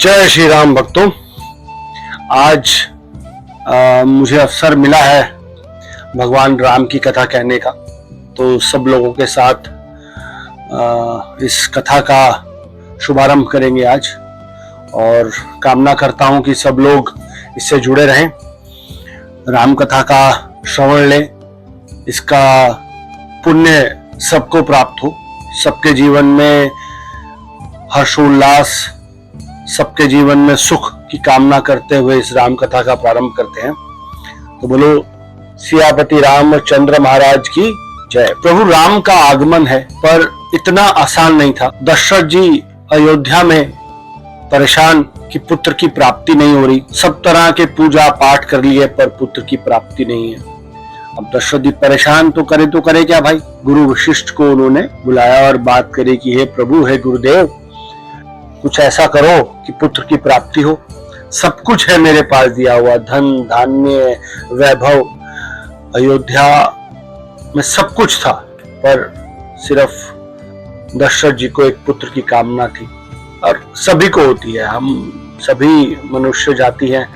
जय श्री राम भक्तों। आज मुझे अवसर मिला है भगवान राम की कथा कहने का, तो सब लोगों के साथ इस कथा का शुभारंभ करेंगे आज, और कामना करता हूं कि सब लोग इससे जुड़े रहें, राम कथा का श्रवण लें, इसका पुण्य सबको प्राप्त हो, सबके जीवन में हर्षोल्लास, सबके जीवन में सुख की कामना करते हुए इस राम कथा का प्रारंभ करते हैं। तो बोलो सियापति रामचंद्र महाराज की जय। प्रभु राम का आगमन है, पर इतना आसान नहीं था। दशरथ जी अयोध्या में परेशान कि पुत्र की प्राप्ति नहीं हो रही, सब तरह के पूजा पाठ कर लिए पर पुत्र की प्राप्ति नहीं है। अब दशरथ जी परेशान तो करे क्या भाई। गुरु वशिष्ठ को उन्होंने बुलाया और बात करी कि हे प्रभु, हे गुरुदेव, कुछ ऐसा करो कि पुत्र की प्राप्ति हो। सब कुछ है मेरे पास दिया हुआ, धन धान्य वैभव, अयोध्या में सब कुछ था, पर सिर्फ दशरथ जी को एक पुत्र की कामना थी, और सभी को होती है। हम सभी मनुष्य जाति हैं,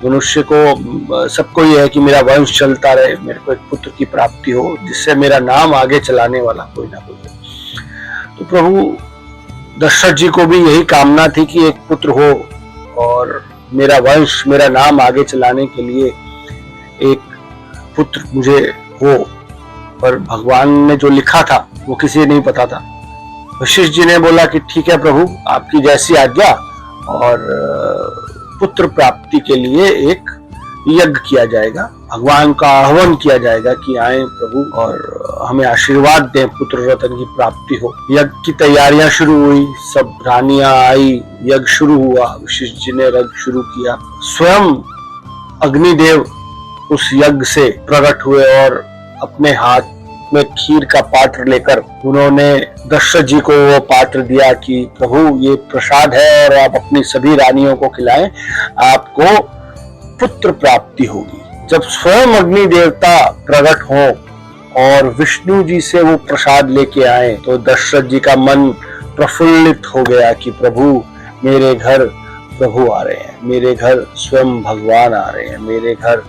मनुष्य को सबको ये है कि मेरा वंश चलता रहे, मेरे को एक पुत्र की प्राप्ति हो जिससे मेरा नाम आगे चलाने वाला कोई ना कोई हो। तो प्रभु दशरथ जी को भी यही कामना थी कि एक पुत्र हो और मेरा वंश, मेरा नाम आगे चलाने के लिए एक पुत्र मुझे हो, पर भगवान ने जो लिखा था वो किसी ने नहीं पता था। वशिष्ठ जी ने बोला कि ठीक है प्रभु, आपकी जैसी आज्ञा, और पुत्र प्राप्ति के लिए एक यज्ञ किया जाएगा, भगवान का आह्वान किया जाएगा कि आए प्रभु और हमें आशीर्वाद दें, पुत्र रत्न की प्राप्ति हो। यज्ञ की तैयारियां शुरू हुई, सब रानियां आई, यज्ञ शुरू हुआ, वशिष्ठ जी ने यज्ञ शुरू किया। स्वयं अग्निदेव उस यज्ञ से प्रकट हुए और अपने हाथ में खीर का पात्र लेकर उन्होंने दशरथ जी को वो पात्र दिया कि प्रभु ये प्रसाद है और आप अपनी सभी रानियों को खिलाएं, आपको पुत्र प्राप्ति होगी। जब स्वयं अग्नि देवता प्रकट हो और विष्णु जी से वो प्रसाद लेके आए, तो दशरथ जी का मन प्रफुल्लित हो गया कि प्रभु मेरे घर प्रभु आ रहे हैं, मेरे घर स्वयं भगवान आ रहे हैं, मेरे घर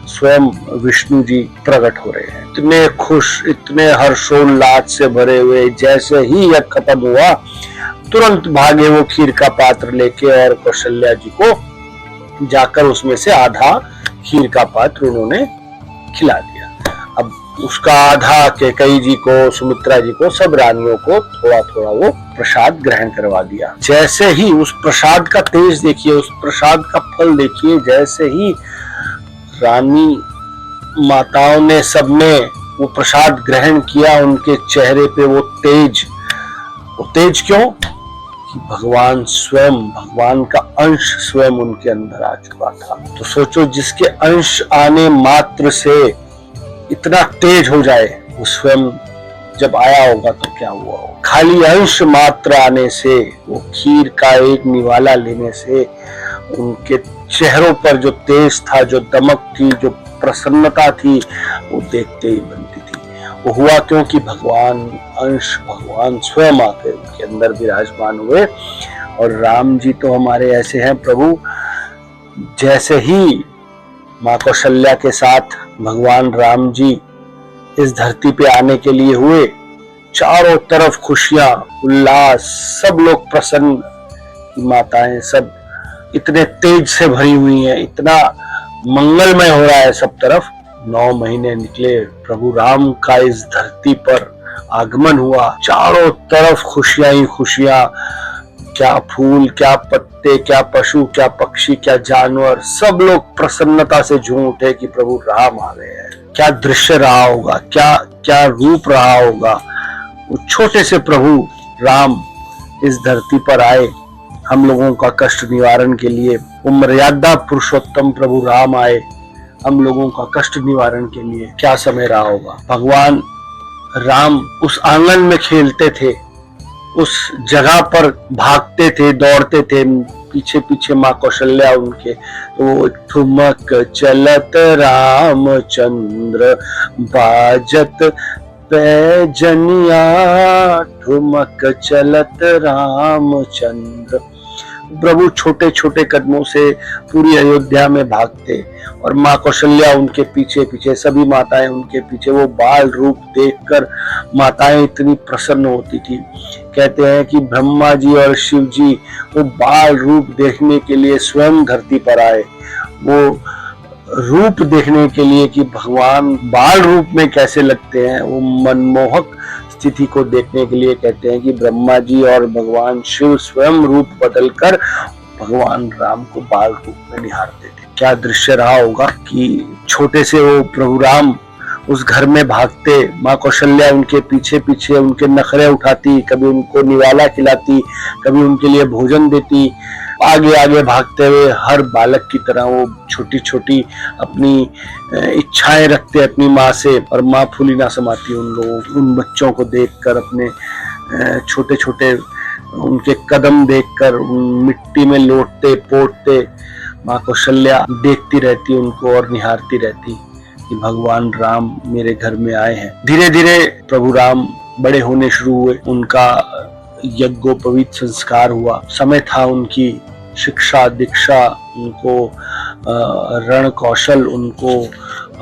स्वयं विष्णु जी प्रकट हो रहे हैं। इतने खुश, इतने हर्षोल्लास से भरे हुए, जैसे ही यज्ञ खत्म हुआ तुरंत भागे वो खीर का पात्र लेके और कौशल्या जी को जाकर उसमें से आधा खीर का पात्र उन्होंने खिला दिया। अब उसका आधा कैकेयी जी को, सुमित्रा जी को, सब रानियों को थोड़ा थोड़ा वो प्रसाद ग्रहण करवा दिया। जैसे ही उस प्रसाद का तेज देखिए, उस प्रसाद का फल देखिए, जैसे ही रानी माताओं ने, सबने वो प्रसाद ग्रहण किया, उनके चेहरे पे वो तेज क्यों? कि भगवान स्वयं, भगवान का अंश स्वयं उनके अंदर आ चुका था। तो सोचो, जिसके अंश आने मात्र से इतना तेज हो जाए, वो स्वयं जब आया होगा तो क्या हुआ होगा। खाली अंश मात्र आने से, वो खीर का एक निवाला लेने से उनके चेहरों पर जो तेज था, जो दमक थी, जो प्रसन्नता थी, वो देखते ही बनती थी। वो हुआ क्योंकि भगवान अंश, भगवान स्वयं आकर उनके अंदर विराजमान हुए। और राम जी तो हमारे ऐसे हैं प्रभु, जैसे ही माँ कौशल्या के साथ भगवान राम जी इस धरती पे आने के लिए हुए, चारों तरफ खुशियां, उल्लास, सब लोग प्रसन्न, माताएं सब इतने तेज से भरी हुई हैं, इतना मंगलमय हो रहा है सब तरफ। 9 महीने निकले, प्रभु राम का इस धरती पर आगमन हुआ, चारों तरफ खुशियां ही खुशियां, क्या फूल, क्या पत्ते, क्या पशु, क्या पक्षी, क्या जानवर, सब लोग प्रसन्नता से झूम उठे कि प्रभु राम आ गए हैं। क्या दृश्य रहा होगा, क्या क्या रूप रहा होगा। वो छोटे से प्रभु राम इस धरती पर आए हम लोगों का कष्ट निवारण के लिए। वो मर्यादा पुरुषोत्तम प्रभु राम आए हम लोगों का कष्ट निवारण के लिए। क्या समय रहा होगा। भगवान राम उस आंगन में खेलते थे, उस जगह पर भागते थे, दौड़ते थे, पीछे पीछे माँ कौशल्या उनके। तो ठुमक चलत रामचंद्र बाजत पैजनिया, ठुमक चलत रामचंद्र प्रभु छोटे छोटे कदमों से पूरी अयोध्या में भागते और माँ कौशल्या उनके पीछे पीछे, सभी माताएं उनके पीछे। वो बाल रूप देखकर माताएं इतनी प्रसन्न होती थी। कहते हैं कि ब्रह्मा जी और शिव जी वो बाल रूप देखने के लिए स्वयं धरती पर आए। वो रूप देखने के लिए कि भगवान बाल रूप में कैसे लगते हैं, वो मनमोहक स्थिति को देखने के लिए कहते हैं कि ब्रह्मा जी और भगवान शिव स्वयं रूप बदलकर भगवान राम को बाल रूप में निहारते थे। क्या दृश्य रहा होगा कि छोटे से वो प्रभु राम उस घर में भागते, माँ कौशल्या उनके पीछे पीछे उनके नखरे उठाती, कभी उनको निवाला खिलाती, कभी उनके लिए भोजन देती। आगे आगे भागते हुए हर बालक की तरह वो छोटी छोटी अपनी इच्छाएं रखते अपनी माँ से, और माँ फूली ना समाती उन बच्चों को देखकर, अपने छोटे छोटे उनके कदम देखकर, मिट्टी में लोटते पोतते माँ कौशल्या देखती रहती उनको और निहारती रहती कि भगवान राम मेरे घर में आए हैं। धीरे धीरे प्रभु राम बड़े होने शुरू हुए, उनका यज्ञोपवीत संस्कार हुआ। समय था उनकी शिक्षा दीक्षा, उनको रण कौशल, उनको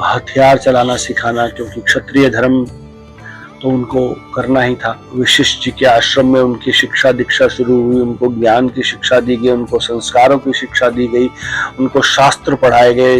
हथियार चलाना सिखाना, क्योंकि क्षत्रिय धर्म तो उनको करना ही था। वशिष्ठ जी के आश्रम में उनकी शिक्षा दीक्षा शुरू हुई, उनको ज्ञान की शिक्षा दी गई, उनको संस्कारों की शिक्षा दी गई, उनको शास्त्र पढ़ाए गए।